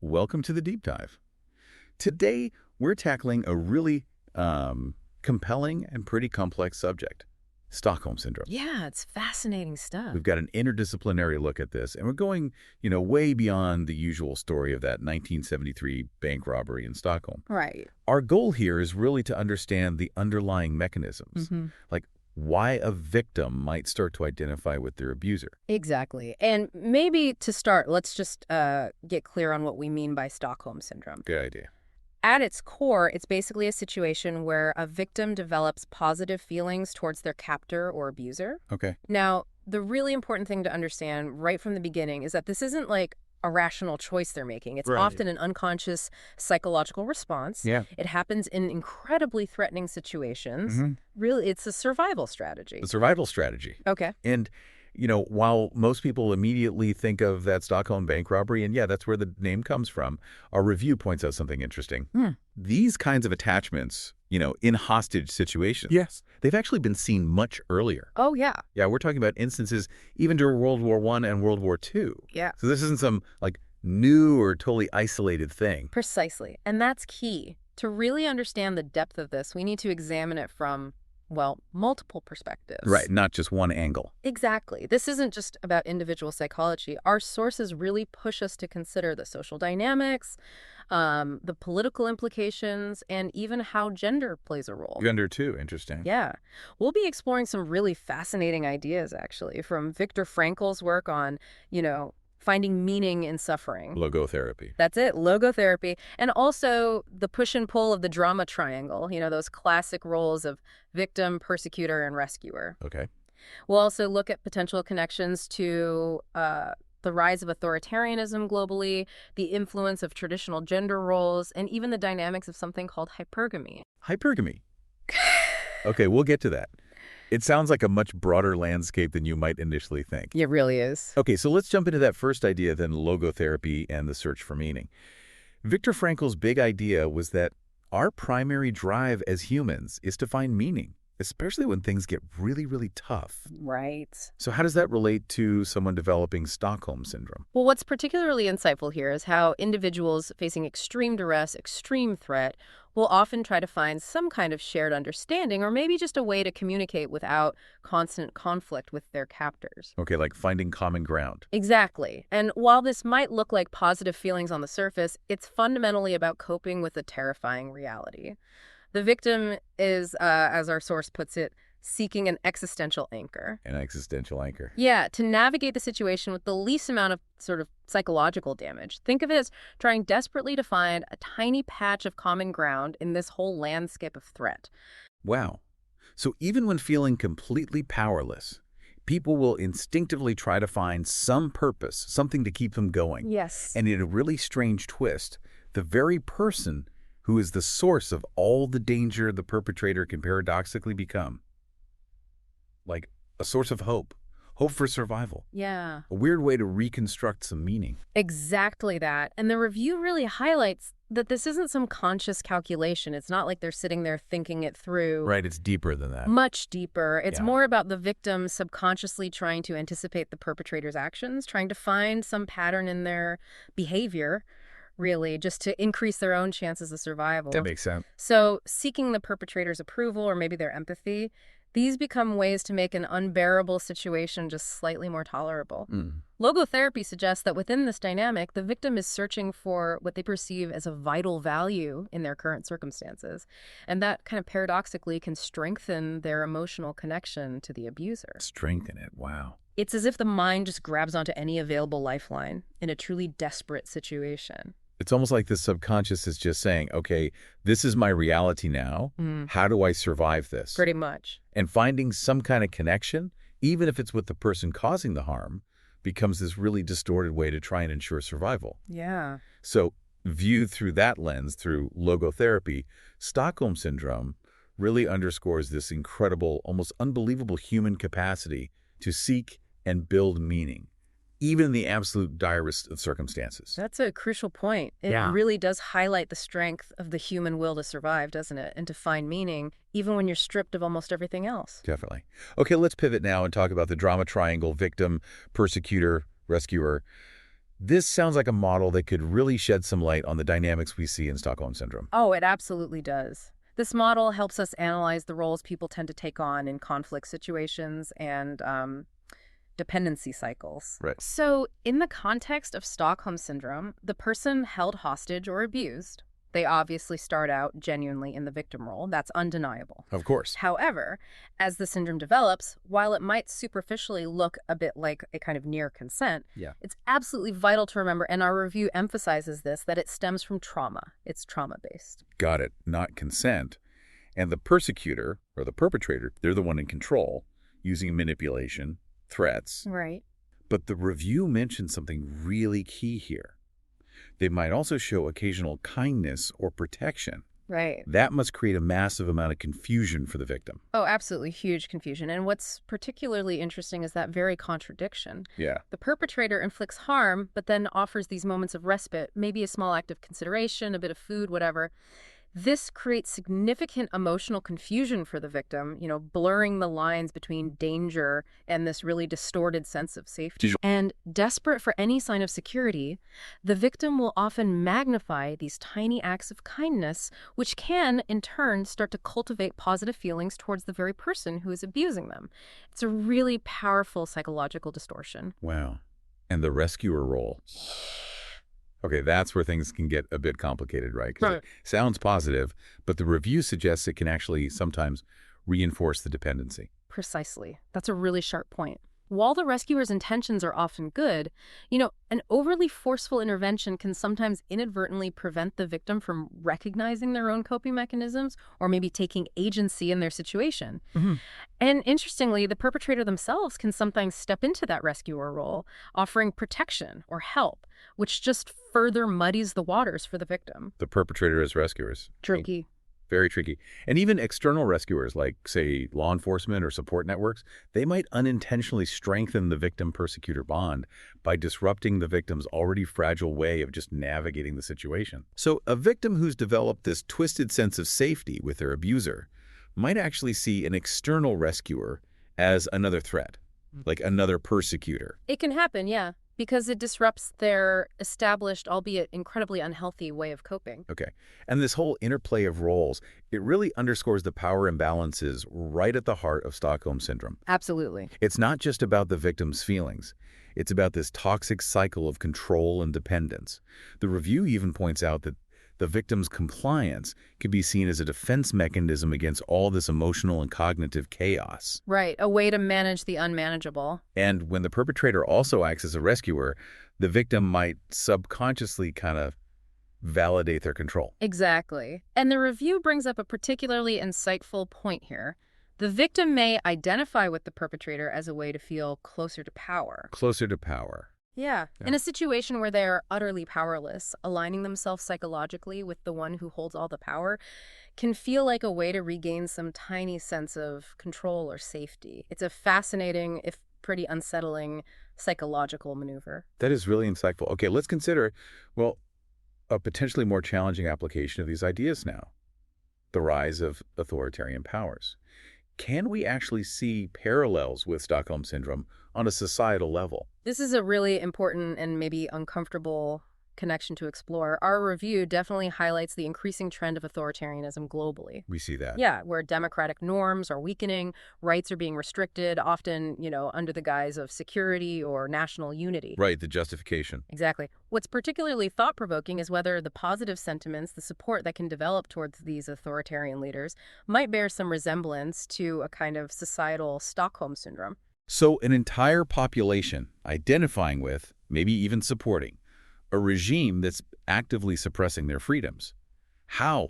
welcome to the deep dive. Today, we're tackling a really compelling and pretty complex subject, Stockholm Syndrome. Yeah, it's fascinating stuff. We've got an interdisciplinary look at this, and we're going, way beyond the usual story of that 1973 bank robbery in Stockholm. Right. Our goal here is really to understand the underlying mechanisms, like why a victim might start to identify with their abuser. Exactly. And maybe to start, let's just get clear on what we mean by Stockholm Syndrome. Good idea. At its core, it's basically a situation where a victim develops positive feelings towards their captor or abuser. Okay. Now, the really important thing to understand right from the beginning is that this isn't like a rational choice they're making. It's often an unconscious psychological response. Yeah. It happens in incredibly threatening situations. Really, it's a survival strategy. The survival strategy. Okay. And, while most people immediately think of that Stockholm bank robbery, and yeah, that's where the name comes from, our review points out something interesting. These kinds of attachments, in hostage situations, they've actually been seen much earlier. Oh, yeah. Yeah, we're talking about instances even during World War I and World War II. Yeah. So this isn't some, new or totally isolated thing. Precisely. And that's key. To really understand the depth of this, we need to examine it from, multiple perspectives. Right, not just one angle. Exactly. This isn't just about individual psychology. Our sources really push us to consider the social dynamics, the political implications, and even how gender plays a role. Gender, too. Interesting. Yeah. We'll be exploring some really fascinating ideas, actually, from Viktor Frankl's work on, finding meaning in suffering. Logotherapy. That's it, logotherapy. And also the push and pull of the drama triangle, those classic roles of victim, persecutor, and rescuer. Okay. We'll also look at potential connections to the rise of authoritarianism globally, the influence of traditional gender roles, and even the dynamics of something called hypergamy. Hypergamy. Okay, we'll get to that. It sounds like a much broader landscape than you might initially think. It really is. Okay, so let's jump into that first idea then, logotherapy and the search for meaning. Viktor Frankl's big idea was that our primary drive as humans is to find meaning, especially when things get really, really tough. Right. So how does that relate to someone developing Stockholm Syndrome? Well, what's particularly insightful here is how individuals facing extreme duress, extreme threat, will often try to find some kind of shared understanding or maybe just a way to communicate without constant conflict with their captors. Okay, like finding common ground. Exactly. And while this might look like positive feelings on the surface, it's fundamentally about coping with a terrifying reality. The victim is, as our source puts it, seeking an existential anchor. An existential anchor. Yeah, to navigate the situation with the least amount of sort of psychological damage. Think of it as trying desperately to find a tiny patch of common ground in this whole landscape of threat. Wow. So even when feeling completely powerless, people will instinctively try to find some purpose, something to keep them going. Yes. And in a really strange twist, the very person who is the source of all the danger the perpetrator can paradoxically become, like a source of hope for survival. Yeah. A weird way to reconstruct some meaning. Exactly that. And the review really highlights that this isn't some conscious calculation. It's not like they're sitting there thinking it through. Right, it's deeper than that. Much deeper. It's Yeah. more about the victim subconsciously trying to anticipate the perpetrator's actions, trying to find some pattern in their behavior, really, just to increase their own chances of survival. That makes sense. So seeking the perpetrator's approval or maybe their empathy, these become ways to make an unbearable situation just slightly more tolerable. Logotherapy suggests that within this dynamic, the victim is searching for what they perceive as a vital value in their current circumstances. And that kind of paradoxically can strengthen their emotional connection to the abuser. Strengthen it. Wow. It's as if the mind just grabs onto any available lifeline in a truly desperate situation. It's almost like the subconscious is just saying, okay, this is my reality now. How do I survive this? Pretty much. And finding some kind of connection, even if it's with the person causing the harm, becomes this really distorted way to try and ensure survival. Yeah. So viewed through that lens, through logotherapy, Stockholm Syndrome really underscores this incredible, almost unbelievable human capacity to seek and build meaning, even in the absolute direst of circumstances. That's a crucial point. It really does highlight the strength of the human will to survive, doesn't it? And to find meaning, even when you're stripped of almost everything else. Definitely. Okay, let's pivot now and talk about the drama triangle: victim, persecutor, rescuer. This sounds like a model that could really shed some light on the dynamics we see in Stockholm Syndrome. Oh, it absolutely does. This model helps us analyze the roles people tend to take on in conflict situations and dependency cycles. Right. So, in the context of Stockholm Syndrome, the person held hostage or abused, they obviously start out genuinely in the victim role. That's undeniable. Of course. However, as the syndrome develops, while it might superficially look a bit like a kind of near consent, it's absolutely vital to remember, and our review emphasizes this, that it stems from trauma. It's trauma-based. Got it. Not consent. And the persecutor, or the perpetrator, they're the one in control, using manipulation, threats. Right. But the review mentions something really key here. They might also show occasional kindness or protection. Right. That must create a massive amount of confusion for the victim. Oh, absolutely huge confusion. And what's particularly interesting is that very contradiction. Yeah. The perpetrator inflicts harm, but then offers these moments of respite, maybe a small act of consideration, a bit of food, whatever. This creates significant emotional confusion for the victim, blurring the lines between danger and this really distorted sense of safety. And desperate for any sign of security, the victim will often magnify these tiny acts of kindness, which can, in turn, start to cultivate positive feelings towards the very person who is abusing them. It's a really powerful psychological distortion. Wow. And the rescuer role. Okay, that's where things can get a bit complicated, right? 'Cause it sounds positive, but the review suggests it can actually sometimes reinforce the dependency. Precisely. That's a really sharp point. While the rescuer's intentions are often good, an overly forceful intervention can sometimes inadvertently prevent the victim from recognizing their own coping mechanisms or maybe taking agency in their situation. And interestingly, the perpetrator themselves can sometimes step into that rescuer role, offering protection or help, which just further muddies the waters for the victim. The perpetrator as rescuers. Tricky. Very tricky. And even external rescuers, like, say, law enforcement or support networks, they might unintentionally strengthen the victim-persecutor bond by disrupting the victim's already fragile way of just navigating the situation. So a victim who's developed this twisted sense of safety with their abuser might actually see an external rescuer as another threat, like another persecutor. It can happen, yeah, because it disrupts their established, albeit incredibly unhealthy, way of coping. Okay. And this whole interplay of roles, it really underscores the power imbalances right at the heart of Stockholm Syndrome. Absolutely. It's not just about the victim's feelings. It's about this toxic cycle of control and dependence. The review even points out that the victim's compliance can be seen as a defense mechanism against all this emotional and cognitive chaos. Right, a way to manage the unmanageable. And when the perpetrator also acts as a rescuer, the victim might subconsciously kind of validate their control. Exactly. And the review brings up a particularly insightful point here. The victim may identify with the perpetrator as a way to feel closer to power. Closer to power. Yeah. In a situation where they are utterly powerless, aligning themselves psychologically with the one who holds all the power can feel like a way to regain some tiny sense of control or safety. It's a fascinating, if pretty unsettling, psychological maneuver. That is really insightful. Okay, let's consider, well, a potentially more challenging application of these ideas now. The rise of authoritarian powers. Can we actually see parallels with Stockholm Syndrome on a societal level? This is a really important and maybe uncomfortable connection to explore. Our review definitely highlights the increasing trend of authoritarianism globally. We see that. Yeah, where democratic norms are weakening, rights are being restricted, often, under the guise of security or national unity. Right, the justification. Exactly. What's particularly thought-provoking is whether the positive sentiments, the support that can develop towards these authoritarian leaders, might bear some resemblance to a kind of societal Stockholm Syndrome. So an entire population identifying with, maybe even supporting, a regime that's actively suppressing their freedoms. How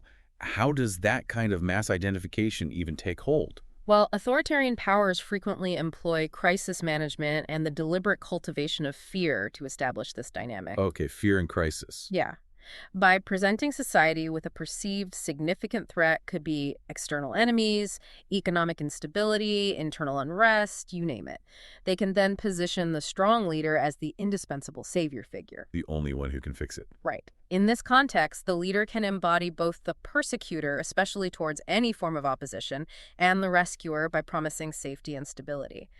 does that kind of mass identification even take hold? Well, authoritarian powers frequently employ crisis management and the deliberate cultivation of fear to establish this dynamic. Okay, fear and crisis. Yeah. By presenting society with a perceived significant threat, could be external enemies, economic instability, internal unrest, you name it. They can then position the strong leader as the indispensable savior figure. The only one who can fix it. Right. In this context, the leader can embody both the persecutor, especially towards any form of opposition, and the rescuer by promising safety and stability.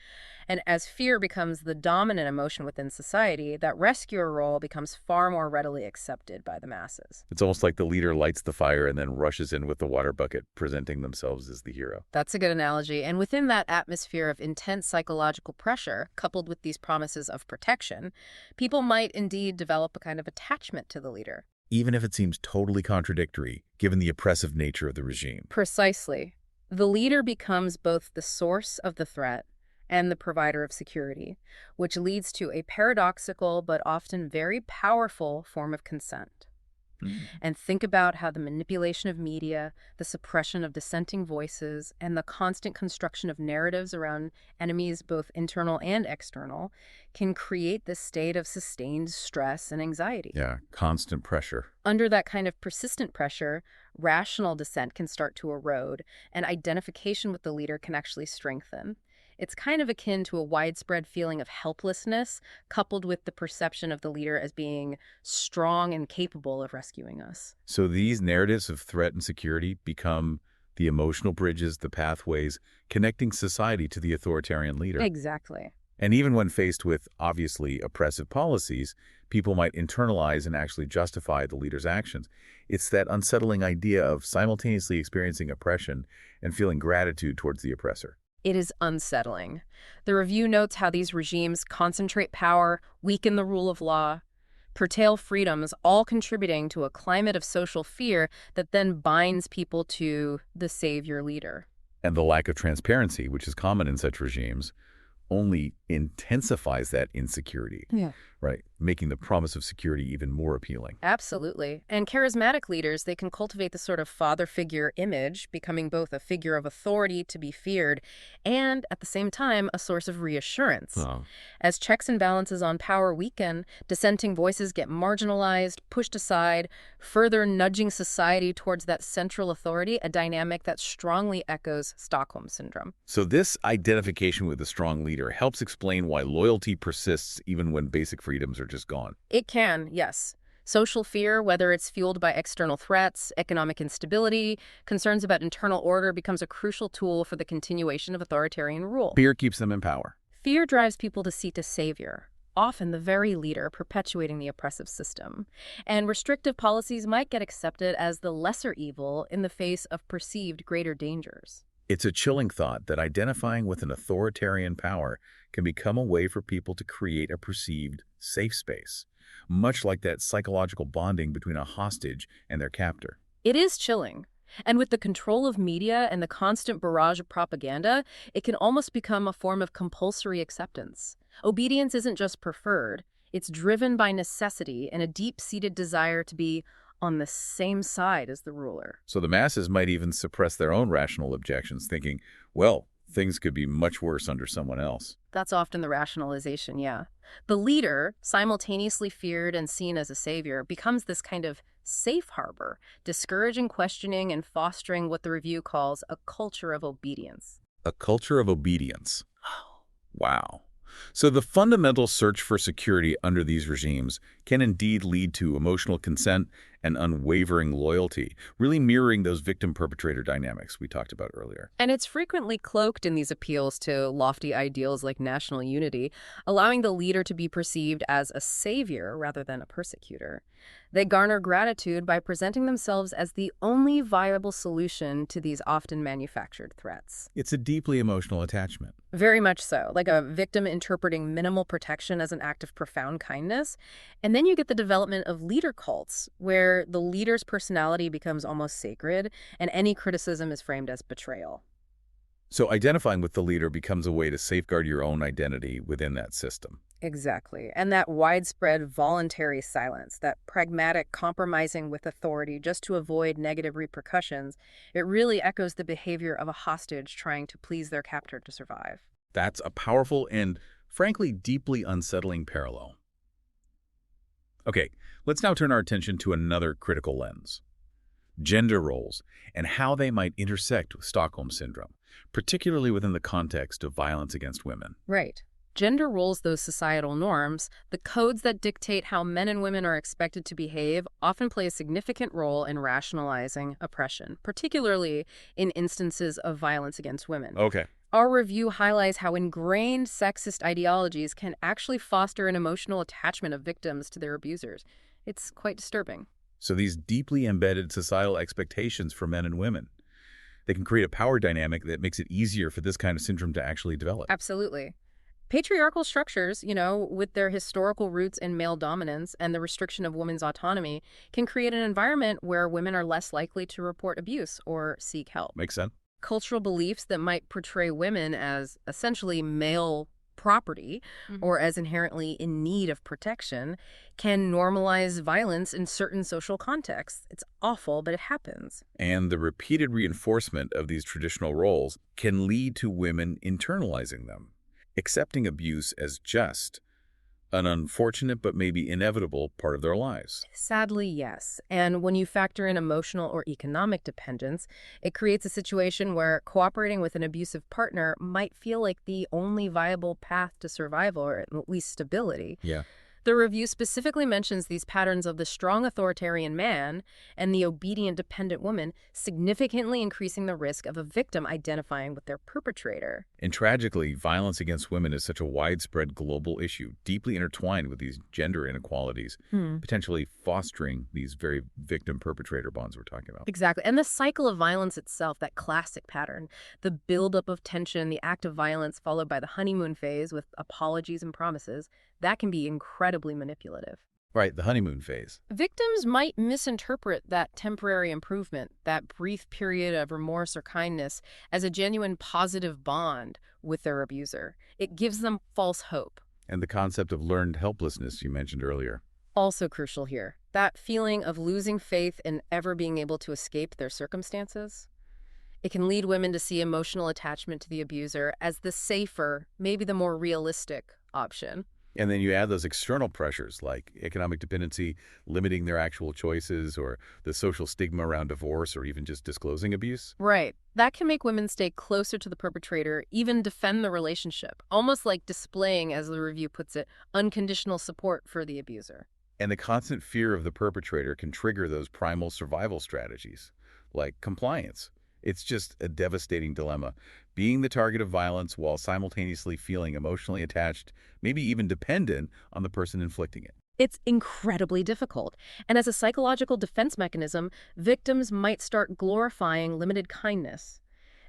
And as fear becomes the dominant emotion within society, that rescuer role becomes far more readily accepted by the masses. It's almost like the leader lights the fire and then rushes in with the water bucket, presenting themselves as the hero. That's a good analogy. And within that atmosphere of intense psychological pressure, coupled with these promises of protection, people might indeed develop a kind of attachment to the leader. Even if it seems totally contradictory, given the oppressive nature of the regime. Precisely. The leader becomes both the source of the threat and the provider of security, which leads to a paradoxical but often very powerful form of consent. And think about how the manipulation of media, the suppression of dissenting voices, and the constant construction of narratives around enemies, both internal and external, can create this state of sustained stress and anxiety. Yeah, constant pressure. Under that kind of persistent pressure, rational dissent can start to erode, and identification with the leader can actually strengthen. It's kind of akin to a widespread feeling of helplessness, coupled with the perception of the leader as being strong and capable of rescuing us. So these narratives of threat and security become the emotional bridges, the pathways, connecting society to the authoritarian leader. Exactly. And even when faced with obviously oppressive policies, people might internalize and actually justify the leader's actions. It's that unsettling idea of simultaneously experiencing oppression and feeling gratitude towards the oppressor. It is unsettling. The review notes how these regimes concentrate power, weaken the rule of law, curtail freedoms, all contributing to a climate of social fear that then binds people to the savior leader. And the lack of transparency, which is common in such regimes, only intensifies that insecurity, right? Making the promise of security even more appealing. Absolutely. And charismatic leaders, they can cultivate the sort of father figure image, becoming both a figure of authority to be feared and, at the same time, a source of reassurance. As checks and balances on power weaken, dissenting voices get marginalized, pushed aside, further nudging society towards that central authority, a dynamic that strongly echoes Stockholm Syndrome. So this identification with a strong leader helps explain why loyalty persists even when basic freedoms are just gone. It can, yes. Social fear, whether it's fueled by external threats, economic instability, concerns about internal order, becomes a crucial tool for the continuation of authoritarian rule. Fear keeps them in power. Fear drives people to seek a savior, often the very leader perpetuating the oppressive system. And restrictive policies might get accepted as the lesser evil in the face of perceived greater dangers. It's a chilling thought that identifying with an authoritarian power can become a way for people to create a perceived safe space, much like that psychological bonding between a hostage and their captor. It is chilling. And with the control of media and the constant barrage of propaganda, it can almost become a form of compulsory acceptance. Obedience isn't just preferred, it's driven by necessity and a deep-seated desire to be on the same side as the ruler. So the masses might even suppress their own rational objections, thinking, well, things could be much worse under someone else. That's often the rationalization, yeah. The leader, simultaneously feared and seen as a savior, becomes this kind of safe harbor, discouraging questioning and fostering what the review calls a culture of obedience. A culture of obedience. Wow. So the fundamental search for security under these regimes can indeed lead to emotional consent and unwavering loyalty, really mirroring those victim-perpetrator dynamics we talked about earlier. And it's frequently cloaked in these appeals to lofty ideals like national unity, allowing the leader to be perceived as a savior rather than a persecutor. They garner gratitude by presenting themselves as the only viable solution to these often manufactured threats. It's a deeply emotional attachment. Very much so, like a victim interpreting minimal protection as an act of profound kindness. And then you get the development of leader cults, where the leader's personality becomes almost sacred, and any criticism is framed as betrayal. So identifying with the leader becomes a way to safeguard your own identity within that system. Exactly. And that widespread voluntary silence, that pragmatic compromising with authority just to avoid negative repercussions, it really echoes the behavior of a hostage trying to please their captor to survive. That's a powerful and, frankly, deeply unsettling parallel. Okay, let's now turn our attention to another critical lens: gender roles and how they might intersect with Stockholm Syndrome, particularly within the context of violence against women. Right. Gender roles, those societal norms, the codes that dictate how men and women are expected to behave, often play a significant role in rationalizing oppression, particularly in instances of violence against women. Okay. Our review highlights how ingrained sexist ideologies can actually foster an emotional attachment of victims to their abusers. It's quite disturbing. So these deeply embedded societal expectations for men and women, they can create a power dynamic that makes it easier for this kind of syndrome to actually develop. Absolutely. Patriarchal structures, with their historical roots in male dominance and the restriction of women's autonomy, can create an environment where women are less likely to report abuse or seek help. Makes sense? Cultural beliefs that might portray women as essentially male property or as inherently in need of protection can normalize violence in certain social contexts. It's awful, but it happens. And the repeated reinforcement of these traditional roles can lead to women internalizing them, accepting abuse as just an unfortunate but maybe inevitable part of their lives. Sadly, yes. And when you factor in emotional or economic dependence, it creates a situation where cooperating with an abusive partner might feel like the only viable path to survival or at least stability. Yeah. The review specifically mentions these patterns of the strong authoritarian man and the obedient dependent woman, significantly increasing the risk of a victim identifying with their perpetrator. And tragically, violence against women is such a widespread global issue, deeply intertwined with these gender inequalities, potentially fostering these very victim-perpetrator bonds we're talking about. Exactly. And the cycle of violence itself, that classic pattern, the buildup of tension, the act of violence followed by the honeymoon phase with apologies and promises, that can be incredibly manipulative. Right, the honeymoon phase. Victims might misinterpret that temporary improvement, that brief period of remorse or kindness, as a genuine positive bond with their abuser. It gives them false hope. And the concept of learned helplessness you mentioned earlier. Also crucial here, that feeling of losing faith in ever being able to escape their circumstances. It can lead women to see emotional attachment to the abuser as the safer, maybe the more realistic option. And then you add those external pressures like economic dependency, limiting their actual choices, or the social stigma around divorce, or even just disclosing abuse. Right. That can make women stay closer to the perpetrator, even defend the relationship, almost like displaying, as the review puts it, unconditional support for the abuser. And the constant fear of the perpetrator can trigger those primal survival strategies, like compliance. It's just a devastating dilemma, being the target of violence while simultaneously feeling emotionally attached, maybe even dependent on the person inflicting it. It's incredibly difficult. And as a psychological defense mechanism, victims might start glorifying limited kindness.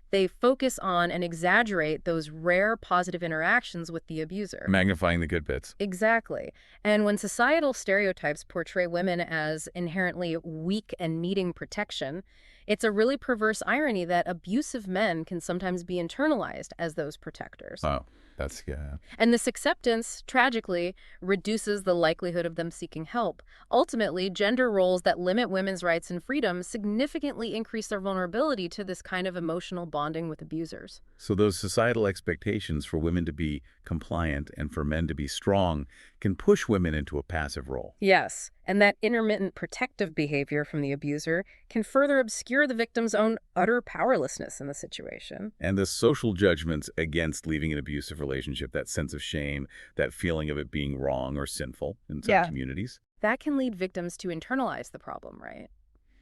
They focus on and exaggerate those rare positive interactions with the abuser. Magnifying the good bits. Exactly. And when societal stereotypes portray women as inherently weak and needing protection, it's a really perverse irony that abusive men can sometimes be internalized as those protectors. Oh, that's, yeah. And this acceptance, tragically, reduces the likelihood of them seeking help. Ultimately, gender roles that limit women's rights and freedoms significantly increase their vulnerability to this kind of emotional bonding with abusers. So those societal expectations for women to be compliant and for men to be strong can push women into a passive role. Yes, and that intermittent protective behavior from the abuser can further obscure the victim's own utter powerlessness in the situation. And the social judgments against leaving an abusive relationship, that sense of shame, that feeling of it being wrong or sinful in some communities. That can lead victims to internalize the problem, right?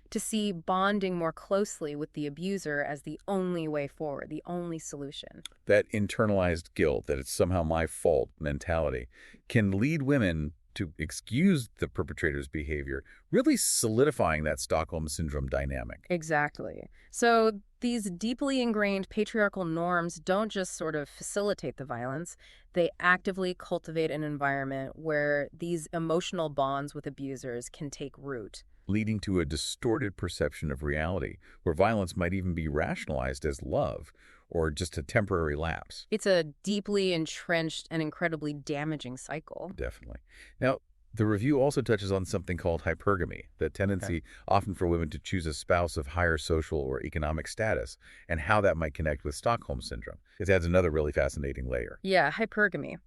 To see bonding more closely with the abuser as the only way forward, the only solution. That internalized guilt, that it's somehow my fault mentality, can lead women to excuse the perpetrator's behavior, really solidifying that Stockholm Syndrome dynamic. Exactly. So these deeply ingrained patriarchal norms don't just sort of facilitate the violence, they actively cultivate an environment where these emotional bonds with abusers can take root, leading to a distorted perception of reality, where violence might even be rationalized as love or just a temporary lapse. It's a deeply entrenched and incredibly damaging cycle. Definitely. Now, the review also touches on something called hypergamy, the tendency often for women to choose a spouse of higher social or economic status, and how that might connect with Stockholm Syndrome. It adds another really fascinating layer. Yeah, hypergamy.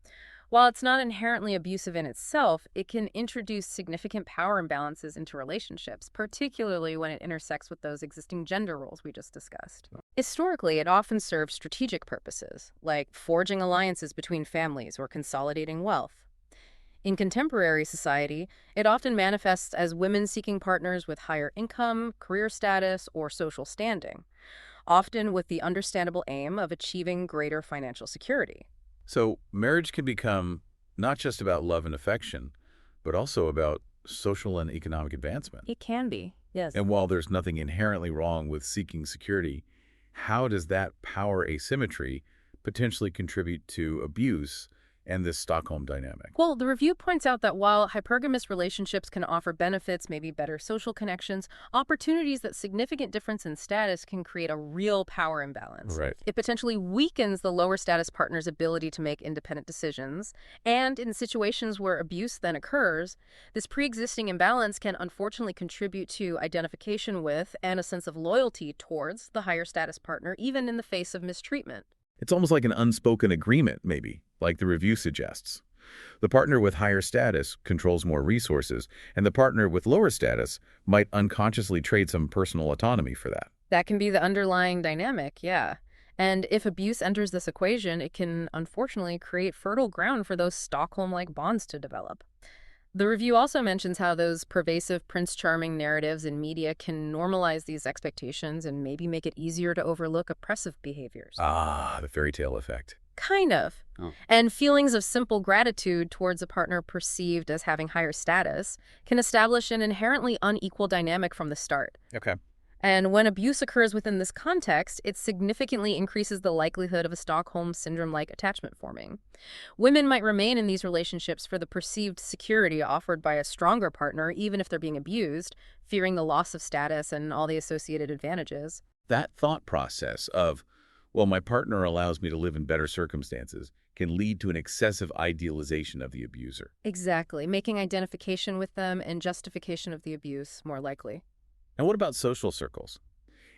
While it's not inherently abusive in itself, it can introduce significant power imbalances into relationships, particularly when it intersects with those existing gender roles we just discussed. Historically, it often served strategic purposes, like forging alliances between families or consolidating wealth. In contemporary society, it often manifests as women seeking partners with higher income, career status, or social standing. often with the understandable aim of achieving greater financial security. So marriage can become not just about love and affection, but also about social and economic advancement. It can be, yes. And while there's nothing inherently wrong with seeking security, how does that power asymmetry potentially contribute to abuse and this Stockholm dynamic? Well, the review points out that while hypergamous relationships can offer benefits, maybe better social connections, opportunities that significant difference in status can create a real power imbalance. Right. It potentially weakens the lower status partner's ability to make independent decisions. And in situations where abuse then occurs, this pre-existing imbalance can unfortunately contribute to identification with and a sense of loyalty towards the higher status partner, even in the face of mistreatment. It's almost like an unspoken agreement, maybe, like the review suggests. The partner with higher status controls more resources, and the partner with lower status might unconsciously trade some personal autonomy for that. That can be the underlying dynamic, yeah. And if abuse enters this equation, it can unfortunately create fertile ground for those Stockholm-like bonds to develop. The review also mentions how those pervasive Prince Charming narratives in media can normalize these expectations and maybe make it easier to overlook oppressive behaviors. Ah, the fairy tale effect. Kind of. Oh. And feelings of simple gratitude towards a partner perceived as having higher status can establish an inherently unequal dynamic from the start. Okay. And when abuse occurs within this context, it significantly increases the likelihood of a Stockholm Syndrome-like attachment forming. Women might remain in these relationships for the perceived security offered by a stronger partner, even if they're being abused, fearing the loss of status and all the associated advantages. That thought process of, well, my partner allows me to live in better circumstances, can lead to an excessive idealization of the abuser. Exactly, making identification with them and justification of the abuse more likely. And what about social circles?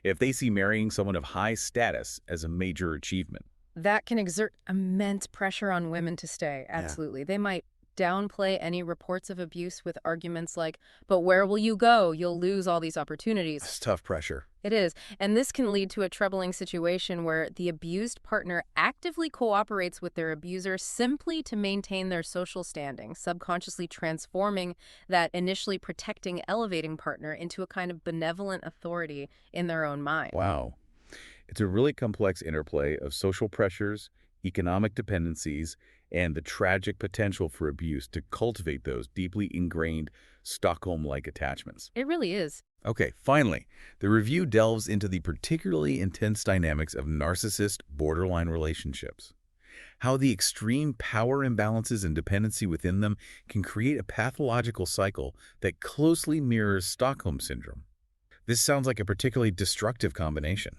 If they see marrying someone of high status as a major achievement. That can exert immense pressure on women to stay, absolutely. They might downplay any reports of abuse with arguments like, but where will you go? You'll lose all these opportunities. It's tough pressure. It is. And this can lead to a troubling situation where the abused partner actively cooperates with their abuser simply to maintain their social standing, subconsciously transforming that initially protecting, elevating partner into a kind of benevolent authority in their own mind. Wow. It's a really complex interplay of social pressures, economic dependencies, and the tragic potential for abuse to cultivate those deeply ingrained Stockholm-like attachments. It really is. Okay, finally, the review delves into the particularly intense dynamics of narcissist borderline relationships. How the extreme power imbalances and dependency within them can create a pathological cycle that closely mirrors Stockholm Syndrome. This sounds like a particularly destructive combination.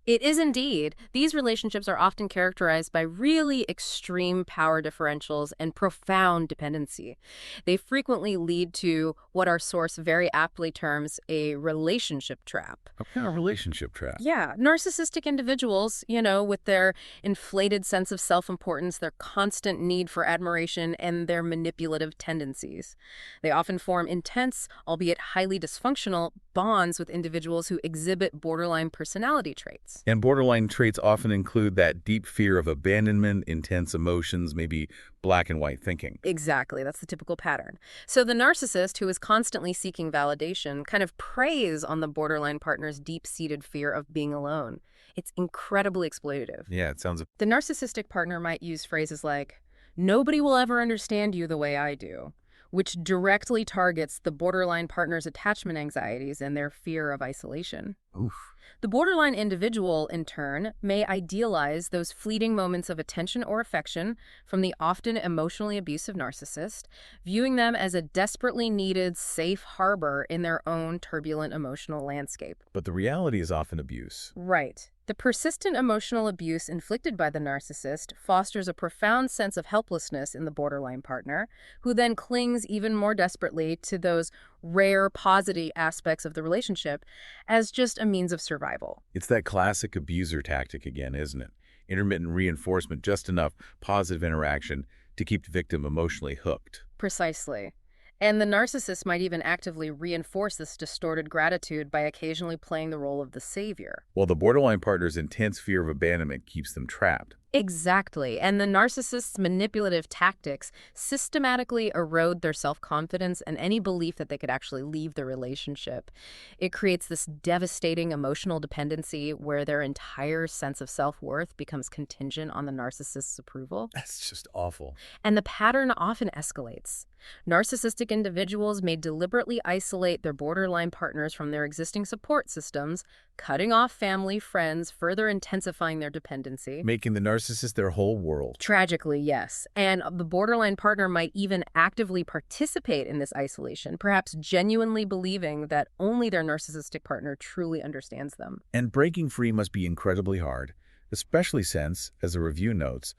It is indeed. These relationships are often characterized by really extreme power differentials and profound dependency. They frequently lead to what our source very aptly terms a relationship trap. Okay, a relationship trap. Yeah, narcissistic individuals, with their inflated sense of self-importance, their constant need for admiration, and their manipulative tendencies. They often form intense, albeit highly dysfunctional, bonds with individuals who exhibit borderline personality traits. And borderline traits often include that deep fear of abandonment, intense emotions, maybe black and white thinking. Exactly. That's the typical pattern. So the narcissist, who is constantly seeking validation, kind of preys on the borderline partner's deep-seated fear of being alone. It's incredibly exploitative. Yeah, it sounds... The narcissistic partner might use phrases like, "Nobody will ever understand you the way I do," which directly targets the borderline partner's attachment anxieties and their fear of isolation. Oof. The borderline individual, in turn, may idealize those fleeting moments of attention or affection from the often emotionally abusive narcissist, viewing them as a desperately needed safe harbor in their own turbulent emotional landscape. But the reality is often abuse. Right. The persistent emotional abuse inflicted by the narcissist fosters a profound sense of helplessness in the borderline partner, who then clings even more desperately to those rare positive aspects of the relationship as just a means of survival. It's that classic abuser tactic again, isn't it? Intermittent reinforcement, just enough positive interaction to keep the victim emotionally hooked. Precisely. And the narcissist might even actively reinforce this distorted gratitude by occasionally playing the role of the savior. While the borderline partner's intense fear of abandonment keeps them trapped. Exactly. And the narcissist's manipulative tactics systematically erode their self-confidence and any belief that they could actually leave the relationship. It creates this devastating emotional dependency where their entire sense of self-worth becomes contingent on the narcissist's approval. That's just awful. And the pattern often escalates. Narcissistic individuals may deliberately isolate their borderline partners from their existing support systems, cutting off family, friends, further intensifying their dependency. Making the narcissist their whole world. Tragically, yes. And the borderline partner might even actively participate in this isolation, perhaps genuinely believing that only their narcissistic partner truly understands them. And breaking free must be incredibly hard, especially since, as the review notes,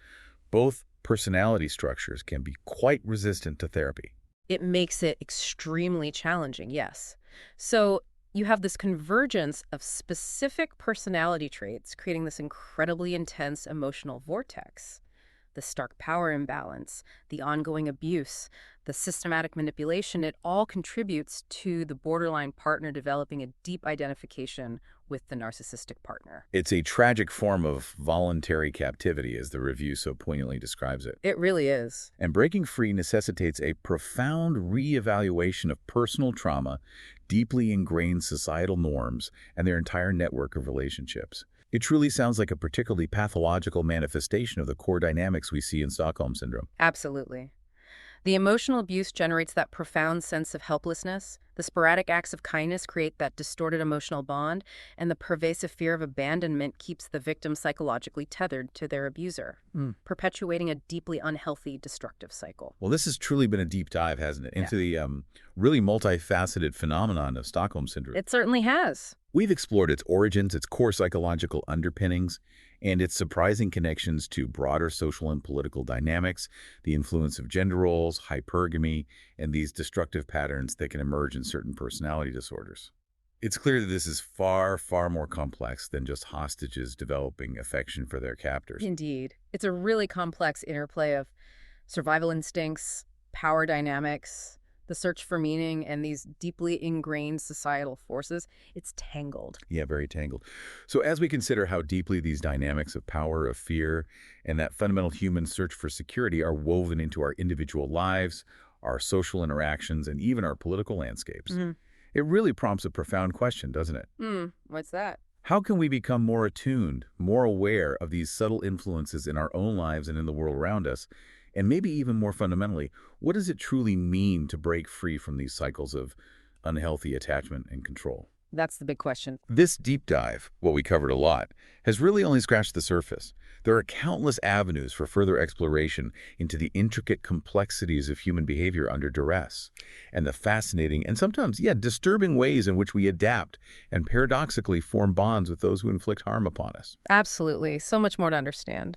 both personality structures can be quite resistant to therapy. It makes it extremely challenging, yes. So you have this convergence of specific personality traits creating this incredibly intense emotional vortex. The stark power imbalance, the ongoing abuse, the systematic manipulation, it all contributes to the borderline partner developing a deep identification with the narcissistic partner. It's a tragic form of voluntary captivity, as the review so poignantly describes it. It really is. And breaking free necessitates a profound reevaluation of personal trauma, deeply ingrained societal norms, and their entire network of relationships. It truly sounds like a particularly pathological manifestation of the core dynamics we see in Stockholm Syndrome. Absolutely. The emotional abuse generates that profound sense of helplessness. The sporadic acts of kindness create that distorted emotional bond, and the pervasive fear of abandonment keeps the victim psychologically tethered to their abuser, perpetuating a deeply unhealthy, destructive cycle. Well, this has truly been a deep dive, hasn't it, into the really multifaceted phenomenon of Stockholm Syndrome. It certainly has. We've explored its origins, its core psychological underpinnings, and its surprising connections to broader social and political dynamics, the influence of gender roles, hypergamy, and these destructive patterns that can emerge in certain personality disorders. It's clear that this is far, far more complex than just hostages developing affection for their captors. Indeed. It's a really complex interplay of survival instincts, power dynamics, the search for meaning, and these deeply ingrained societal forces. It's tangled. Yeah, very tangled. So as we consider how deeply these dynamics of power, of fear, and that fundamental human search for security are woven into our individual lives, our social interactions, and even our political landscapes, it really prompts a profound question, doesn't it? What's that? How can we become more attuned, more aware of these subtle influences in our own lives and in the world around us? And maybe even more fundamentally, what does it truly mean to break free from these cycles of unhealthy attachment and control? That's the big question. This deep dive, what we covered a lot, has really only scratched the surface. There are countless avenues for further exploration into the intricate complexities of human behavior under duress, and the fascinating and sometimes, disturbing ways in which we adapt and paradoxically form bonds with those who inflict harm upon us. Absolutely. So much more to understand.